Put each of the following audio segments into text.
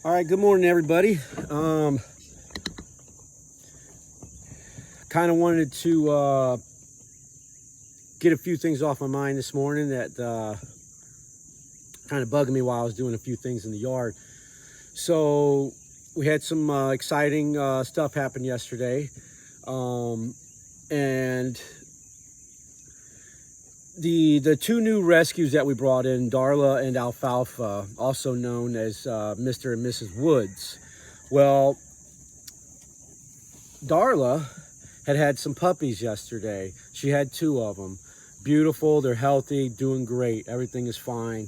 All right, good morning, everybody. Kind of wanted to get a few things off my mind this morning that kind of bugging me while I was doing a few things in the yard. So we had some exciting stuff happen yesterday, and the two new rescues that we brought in, Darla and Alfalfa, also known as Mr. and Mrs. Woods. Well, Darla had some puppies yesterday. She had two of them. Beautiful, they're healthy, doing great, everything is fine.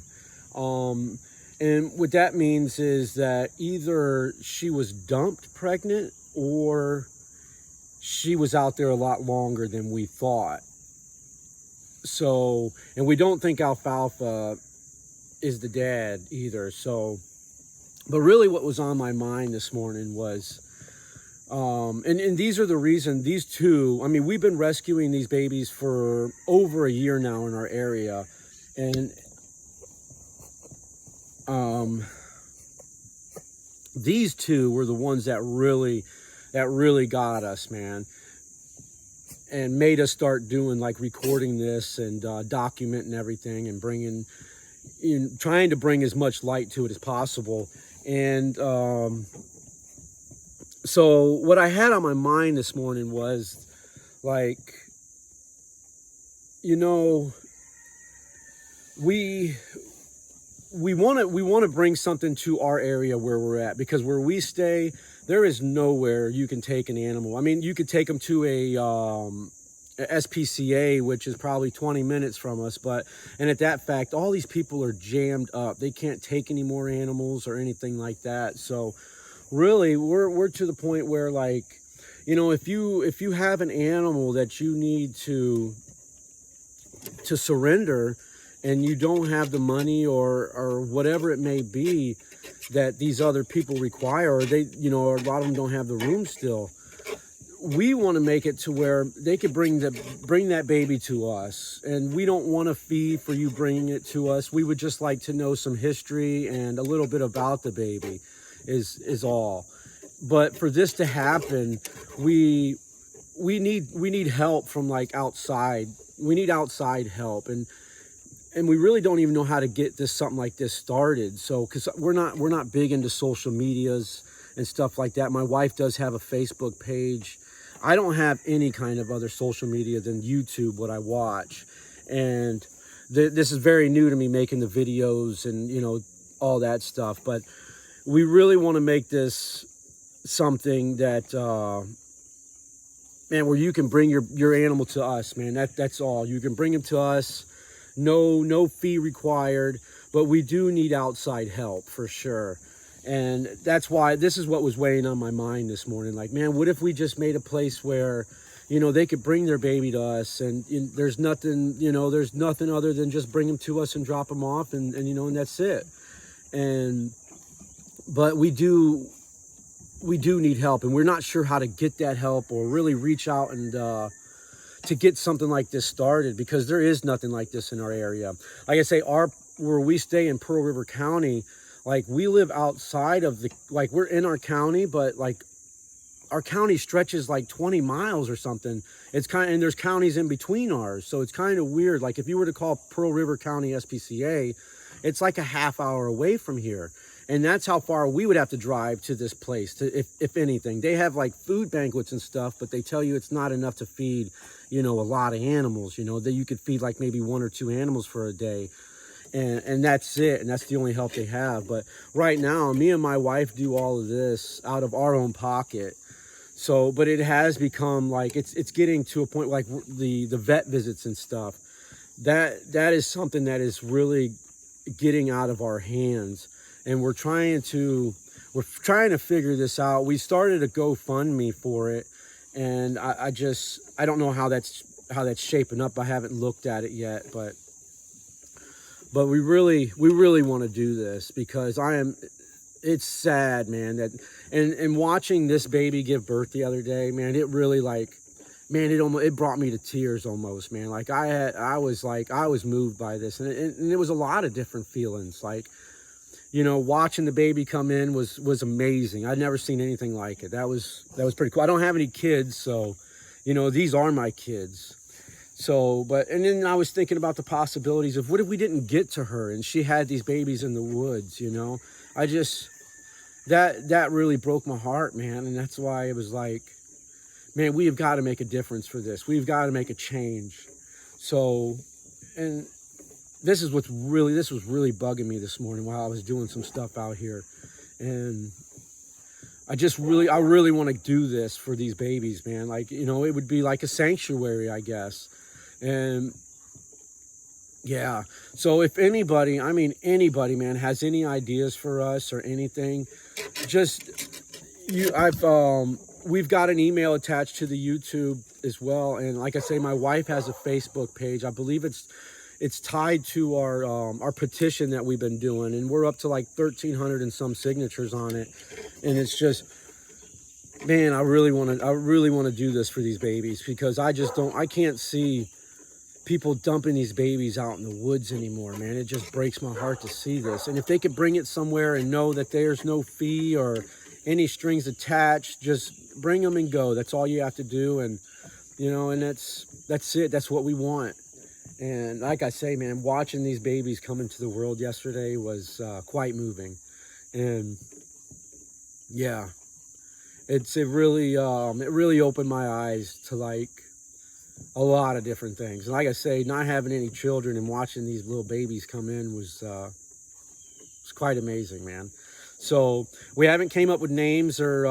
And what that means is that either she was dumped pregnant or she was out there a lot longer than we thought. So, and we don't think Alfalfa is the dad either. So, but really what was on my mind this morning was, and these are the reason, these two, I mean, we've been rescuing these babies for over a year now in our area. And these two were the ones that really got us, man, and made us start doing, like, recording this and documenting everything and trying to bring as much light to it as possible. And so what I had on my mind this morning was, like, you know, we want to bring something to our area where we're at, because where we stay, there is nowhere you can take an animal. I mean, you could take them to a SPCA, which is probably 20 minutes from us, and at that fact, all these people are jammed up. They can't take any more animals or anything like that. So really, we're to the point where, like, you know, if you have an animal that you need to surrender, and you don't have the money or whatever it may be that these other people require, or they, you know, or a lot of them don't have the room still, we want to make it to where they could bring that baby to us. And we don't want a fee for you bringing it to us. We would just like to know some history and a little bit about the baby is all. But for this to happen, we need help from, like, outside. We need outside help, and we really don't even know how to get something like this started. So, because we're not big into social medias and stuff like that. My wife does have a Facebook page. I don't have any kind of other social media than YouTube, what I watch. And this is very new to me, making the videos and, you know, all that stuff. But we really want to make this something that, man, where you can bring your animal to us, man. That's all. You can bring him to us. No fee required, but we do need outside help for sure. And that's why this is what was weighing on my mind this morning. Like, man, what if we just made a place where, you know, they could bring their baby to us, and there's nothing other than just bring them to us and drop them off, and you know, and that's it. But we do need help, and we're not sure how to get that help or really reach out and to get something like this started, because there is nothing like this in our area. Like I say, where we stay in Pearl River County, like, we live outside of like, we're in our county, but, like, our county stretches like 20 miles or something. And there's counties in between ours. So it's kind of weird. Like, if you were to call Pearl River County SPCA, it's like a half hour away from here. And that's how far we would have to drive to this place, if anything. They have, like, food banquets and stuff, but they tell you it's not enough to feed, you know, a lot of animals, you know, that you could feed like maybe 1 or 2 animals for a day. And that's it. And that's the only help they have. But right now, me and my wife do all of this out of our own pocket. So, but it has become, like, it's getting to a point, like, the vet visits and stuff, that is something that is really getting out of our hands. And we're trying to figure this out. We started a GoFundMe for it, and I don't know how that's shaping up. I haven't looked at it yet, but we really want to do this, because it's sad, man, that, and watching this baby give birth the other day, man, it really, like, man, it brought me to tears almost, man. Like, I was moved by this, and it was a lot of different feelings. Like, you know, watching the baby come in was amazing. I'd never seen anything like it. That was pretty cool. I don't have any kids, so, you know, these are my kids. So, but, and then I was thinking about the possibilities of what if we didn't get to her and she had these babies in the woods, you know? I just, that really broke my heart, man. And that's why it was like, man, we have got to make a difference for this. We've got to make a change. So, and this was really bugging me this morning while I was doing some stuff out here. And I really want to do this for these babies, man. Like, you know, it would be like a sanctuary, I guess. And yeah, so if anybody, I mean, anybody, man, has any ideas for us or anything, just, we've got an email attached to the YouTube as well. And like I say, my wife has a Facebook page. I believe it's tied to our petition that we've been doing, and we're up to like 1,300 and some signatures on it. And it's just, man, I really want to do this for these babies, because I can't see people dumping these babies out in the woods anymore, man. It just breaks my heart to see this. And if they could bring it somewhere and know that there's no fee or any strings attached, just bring them and go. That's all you have to do. And, you know, and that's it. That's what we want. And like I say, man, watching these babies come into the world yesterday was quite moving. And yeah, it really opened my eyes to like a lot of different things. And like I say, not having any children and watching these little babies come in was quite amazing, man. So we haven't came up with names or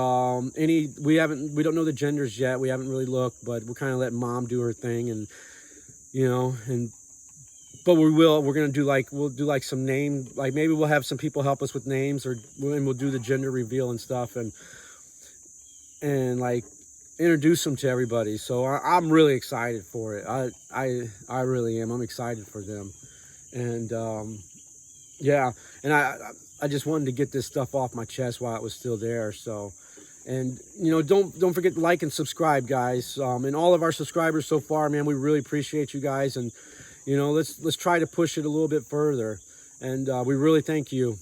we don't know the genders yet. We haven't really looked, but we're kind of letting Mom do her thing. And, you know, but we're going to we'll do like some name, like maybe we'll have some people help us with names, and we'll do the gender reveal and stuff, and like introduce them to everybody. So I'm really excited for it. I really am. I'm excited for them. And yeah, and I just wanted to get this stuff off my chest while it was still there. So, and you know, don't forget to like and subscribe, guys. And all of our subscribers so far, man, we really appreciate you guys. And you know, let's try to push it a little bit further. And we really thank you.